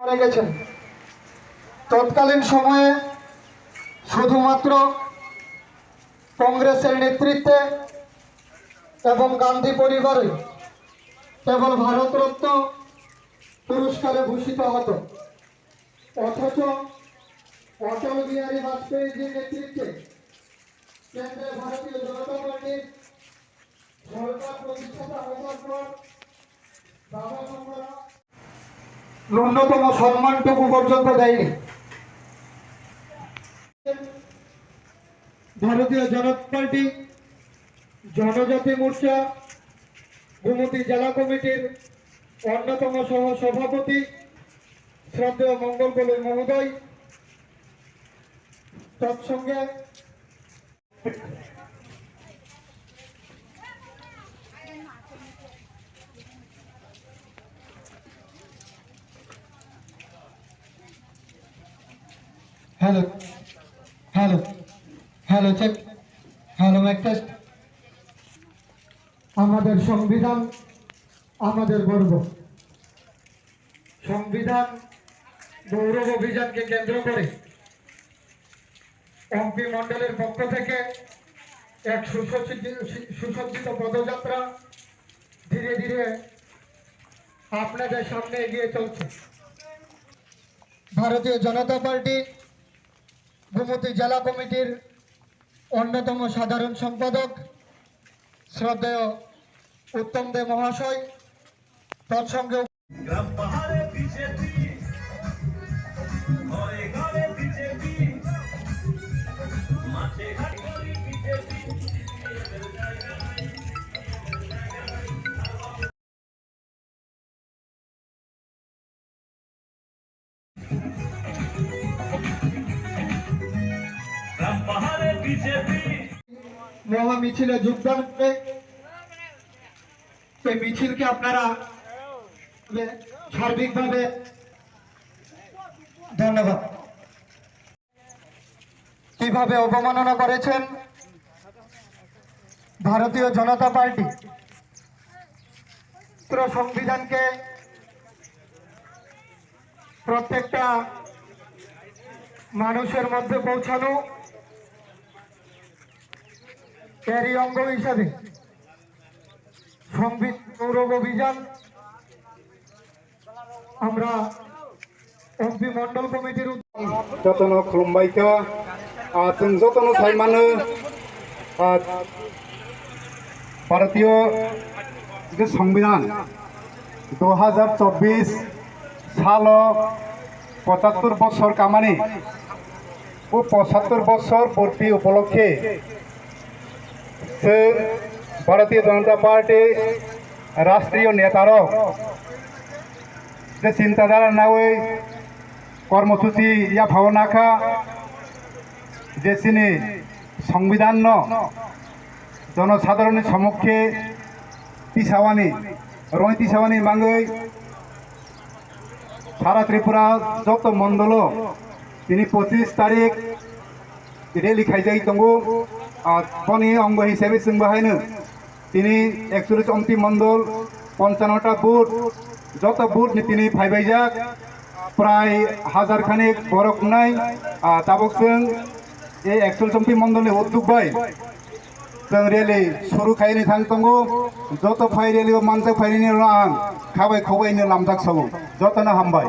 করে গেছেন। তৎকালীন সময়ে শুধুমাত্র কংগ্রেসের নেতৃত্বে এবং গান্ধী পরিবারে কেবল ভারতরত্ন পুরস্কারে ভূষিত হতো, অথচ অটল বিহারী বাজপেয়ীজির নেতৃত্বে কেন্দ্রে ভারতীয় জনতা পার্টির সরকার প্রতিষ্ঠাতা হওয়ার পর বাবা আমরা ন্যূনতম সম্মানটুকু পর্যন্ত দেয়নি। ভারতীয় জনতা পার্টি জনজাতি মোর্চা গোমতী জেলা কমিটির অন্যতম সহ সভাপতি শ্রদ্ধেয় মঙ্গল কলই মহোদয়, তৎসঙ্গে hello hello hello check hello mic test. আমাদের সংবিধান আমাদের গর্ব। সংবিধান গৌরব অভিযানকে কেন্দ্র করে এমপি মন্ডলের পক্ষ থেকে এক সুসজ্জিত পদযাত্রা ধীরে ধীরে আপনাদের সামনে এগিয়ে চলছে। ভারতীয় জনতা পার্টি গোমতী জেলা কমিটির অন্যতম সাধারণ সম্পাদক শ্রদ্ধেয় উত্তম দে মহাশয়, তৎসঙ্গে মহা মিছিলে যোগদান করে এই মিছিলকে আপনারা সার্বিকভাবে ধন্যবাদ। কিভাবে অবমাননা করেছেন ভারতীয় জনতা পার্টি সংবিধানকে প্রত্যেকটা মানুষের মধ্যে পৌঁছানো, এরই অঙ্গ হিসাবে সংবিধান গৌরব অভিযান আমরা এমপি মন্ডল কমিটির যতন খুলুমबायखौ जों যতন सायमानो भारतीय যে সংবিধান 2024 সাল 75 বছর কামানি ও 75 বছর পূর্তি উপলক্ষে भारतीय जनता पार्टी राष्ट्रीय नेतारों जे चिंताधारा नावे कर्मसूची या भावनाखा जेसिनी संविधान जनसाधारण सम्मुखे तिसावानी रय तिसावानी मांगै सारा त्रिपुरा जत मंडल তিনি 25 तारिख रेली खाइजाई दंगो बनी अंग हिसाबै जों बाहायनो তিনি 41 एमपि मंडल 55टा बुथ जत बुथ তিনি फायबायजाक प्राय हाजार खानिक बरक नाय ताबक जों ए 41 एमपि मंडलनि उद्योगबाय जों रेली शुरू खायनि थां दंगो जत फाय रेली मानसे फायनि आं खाबाय खबायनो लामजाक सबो जतनो हामबाय।